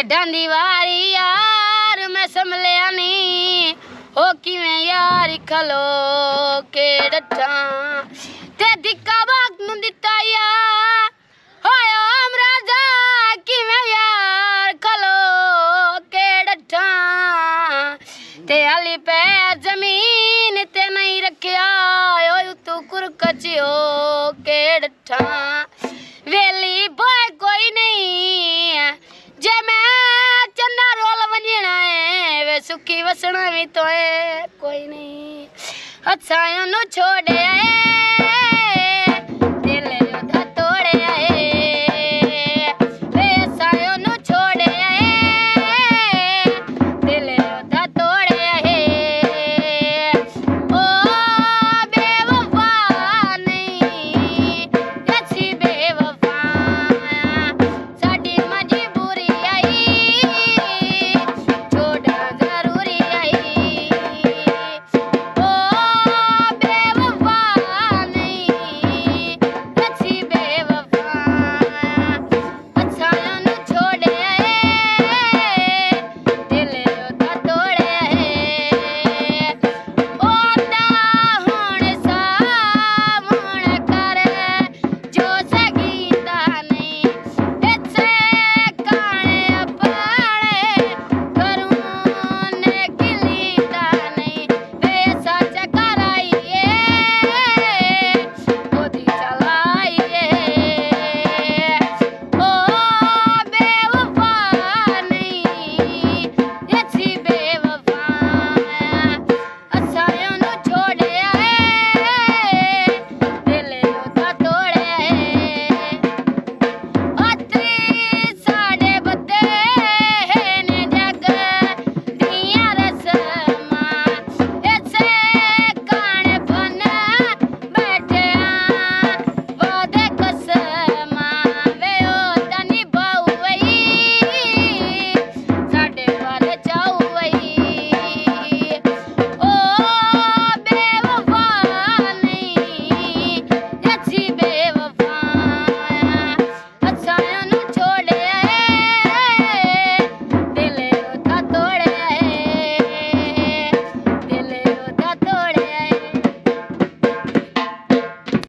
भेडां दी वारी यार मैं संभलिया नी हो किवें यार खलो के डठा ते दिक्का बाग नूं दिता यार होयो अमराजा किवें यार खलो के डठा ते अली पे जमीन ते नहीं रखिया ओ तू कुरकचियो के डठा वेली बोए कोई नहीं जे मैं चन्ना रोल वंजना है वे सुखी वसना भी तो है कोई नहीं अच्छा नु छोड़ आए